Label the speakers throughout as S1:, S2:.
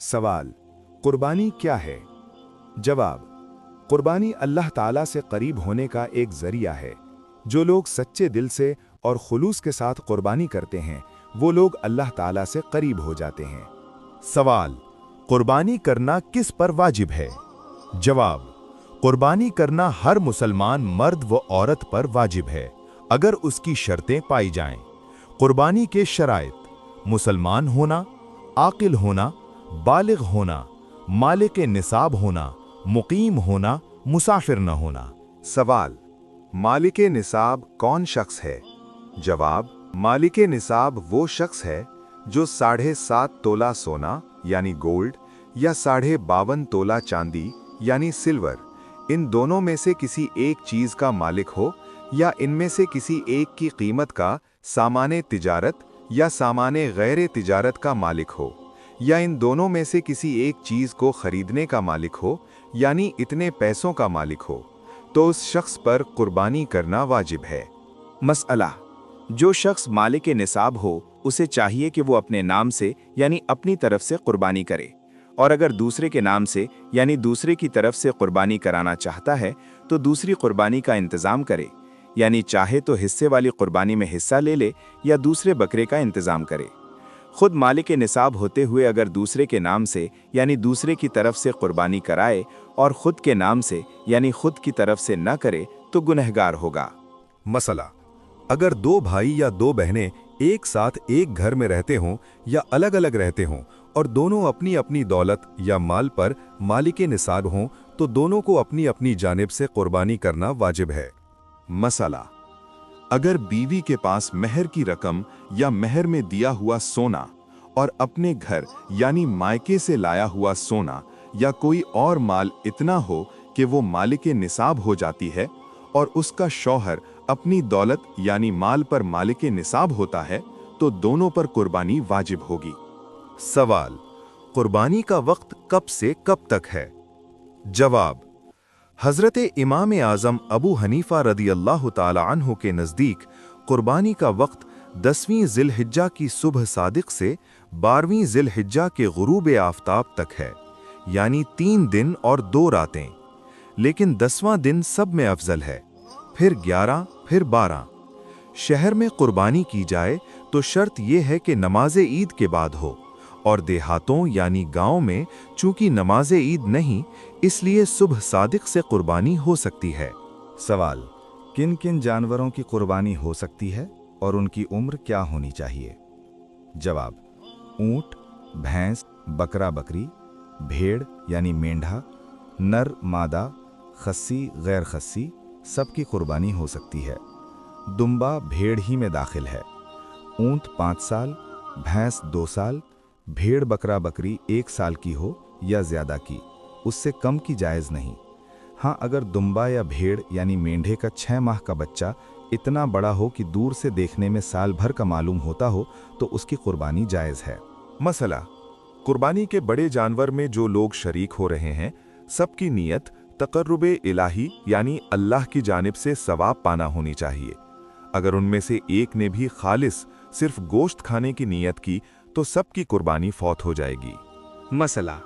S1: सवाल, कुर्बानी क्या है? जवाब, कुर्बानी अल्लाह ताला से करीब होने का एक जरिया है। जो लोग सच्चे दिल से और खुलूस के साथ कुर्बानी करते हैं, वो लोग अल्लाह ताला से करीब हो जाते हैं। सवाल, कुर्बानी करना किस पर वाजिब है? जवाब, कुर्बानी करना हर मुसलमान मर्द व औरत पर वाजिब है, अगर उसकी शर्तें पाई जाएं। कुर्बानी के शराइत: मुसलमान होना, आकिल होना, बालिग होना, मालिक निसाब होना, मुकीम होना, मुसाफिर न होना।
S2: सवाल, मालिक निसाब कौन शख्स है? जवाब, मालिक निसाब वो शख्स है जो 7.5 तोला सोना यानी गोल्ड या 52.5 तोला चांदी यानी सिल्वर, इन दोनों में से किसी एक चीज का मालिक हो, या इनमें से किसी एक की कीमत का सामाने तिजारत या सामाने गैर तिजारत का मालिक हो, या इन दोनों में से किसी एक चीज को खरीदने का मालिक हो, यानी इतने पैसों का मालिक हो, तो उस शख्स पर कुर्बानी करना वाजिब है।
S3: मसअला, जो शख्स मालिक निसाब हो उसे चाहिए कि वो अपने नाम से यानी अपनी तरफ से कुर्बानी करे, और अगर दूसरे के नाम से यानी दूसरे की तरफ से कुर्बानी कराना चाहता है तो दूसरी कुर्बानी का इंतज़ाम करे, यानी चाहे तो हिस्से वाली कुर्बानी में हिस्सा ले ले या दूसरे बकरे का इंतज़ाम करे। खुद मालिक निसाब होते हुए अगर दूसरे के नाम से यानी दूसरे की तरफ से कुर्बानी कराए और खुद के नाम से यानी खुद की तरफ से न करे तो गुनहगार होगा।
S1: मसला, अगर 2 भाई या 2 बहनें एक साथ एक घर में रहते हों या अलग अलग रहते हों और दोनों अपनी अपनी दौलत या माल पर मालिक निसाब हों, तो दोनों को अपनी अपनी जानिब से कुर्बानी करना वाजिब है।
S2: मसला, अगर बीवी के पास महर की रकम या महर में दिया हुआ सोना और अपने घर यानी मायके से लाया हुआ सोना या कोई और माल इतना हो कि वो मालिक निसाब हो जाती है, और उसका शौहर अपनी दौलत यानी माल पर मालिक निसाब होता है, तो दोनों पर कुर्बानी वाजिब होगी।
S1: सवाल, कुर्बानी का वक्त कब से कब तक है? जवाब, हजरत इमाम आज़म अबू हनीफा रदियल्लाहु ताला अन्हु के नज़दीक कुर्बानी का वक्त 10वीं ज़िलहिज्जा की सुबह सादिक से 12वीं ज़िलहिज्जा के गुरूब आफ़ताब तक है, यानी 3 दिन और 2 रातें। लेकिन 10वां दिन सब में अफजल है, फिर 11, फिर 12। शहर में कुर्बानी की जाए तो शर्त यह है कि नमाज ईद के बाद हो, और देहातों यानी गांव में चूंकि नमाज ईद नहीं, इसलिए सुबह सादिक से कुर्बानी हो सकती है।
S4: सवाल, किन किन जानवरों की कुर्बानी हो सकती है और उनकी उम्र क्या होनी चाहिए? जवाब, ऊंट, भैंस, बकरा बकरी, भेड़ यानी मेंढा, नर मादा, खस्सी गैर खस्सी, सबकी कुर्बानी हो सकती है। दुम्बा भेड़ ही में दाखिल है। ऊंट 5 साल, भैंस 2 साल, भेड़ बकरा बकरी 1 साल की हो या ज़्यादा की, उससे कम की जायज़ नहीं। हाँ, अगर दुम्बा या भेड़ यानी मेंढे का 6 माह का बच्चा इतना बड़ा हो कि दूर से देखने में साल भर का मालूम होता हो, तो उसकी कुर्बानी जायज़ है।
S1: मसला, कुर्बानी के बड़े जानवर में जो लोग शरीक हो रहे हैं, सबकी नीयत तकर्रुबे इलाही यानी अल्लाह की जानिब से सवाब पाना होनी चाहिए। अगर उनमें से एक ने भी खालिस सिर्फ गोश्त खाने की नीयत की तो सबकी कुर्बानी फौत हो जाएगी।
S3: मसला,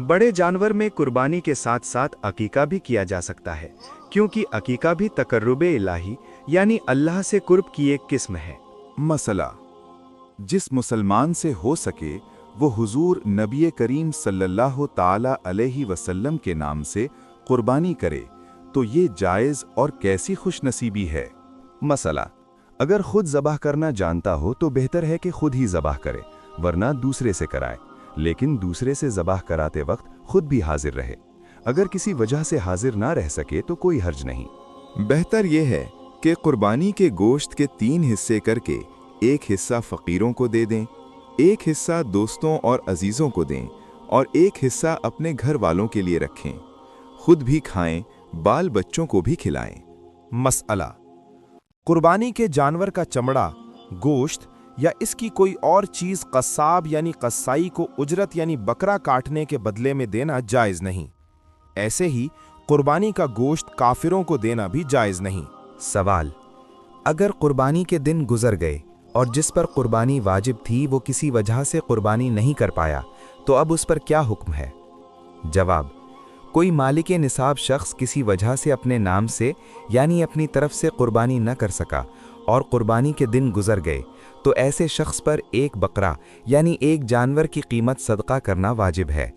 S3: बड़े जानवर में कुर्बानी के साथ साथ अकीका भी किया जा सकता है, क्योंकि अकीका भी तकर्रुबे इलाही यानी अल्लाह से कुर्ब की एक किस्म है।
S2: मसला, जिस मुसलमान से हो सके वो हुजूर नबी करीम सल्लल्लाहु ताला अलैहि वसल्लम के नाम से कुर्बानी करे, तो ये जायज़ और कैसी खुशनसीबी है।
S4: मसला, अगर खुद ज़बाह करना जानता हो तो बेहतर है कि खुद ही ज़बाह करे, वरना दूसरे से कराए, लेकिन दूसरे से ज़बाह कराते वक्त खुद भी हाजिर रहे। अगर किसी वजह से हाजिर ना रह सके तो कोई हर्ज नहीं।
S2: बेहतर यह है कि कुर्बानी के गोश्त के 3 हिस्से करके एक हिस्सा फ़कीरों को दे दें, एक हिस्सा दोस्तों और अजीज़ों को दें, और एक हिस्सा अपने घर वालों के लिए रखें। खुद भी खाएं, बाल बच्चों को भी खिलाएं।
S1: मसला, कुर्बानी के जानवर का चमड़ा, गोश्त या इसकी कोई और चीज़ कस्साब यानी कस्साई को उजरत यानी बकरा काटने के बदले में देना जायज़ नहीं। ऐसे ही कुर्बानी का गोश्त काफिरों को देना भी जायज़ नहीं।
S5: सवाल, अगर कुर्बानी के दिन गुजर गए और जिस पर कुर्बानी वाजिब थी वो किसी वजह से कुर्बानी नहीं कर पाया, تو اب اس پر کیا حکم ہے؟ جواب: کوئی مالک نصاب شخص کسی وجہ سے اپنے نام سے یعنی اپنی طرف سے قربانی نہ کر سکا اور قربانی کے دن گزر گئے تو ایسے شخص پر ایک بقرہ یعنی ایک جانور کی قیمت صدقہ کرنا واجب ہے۔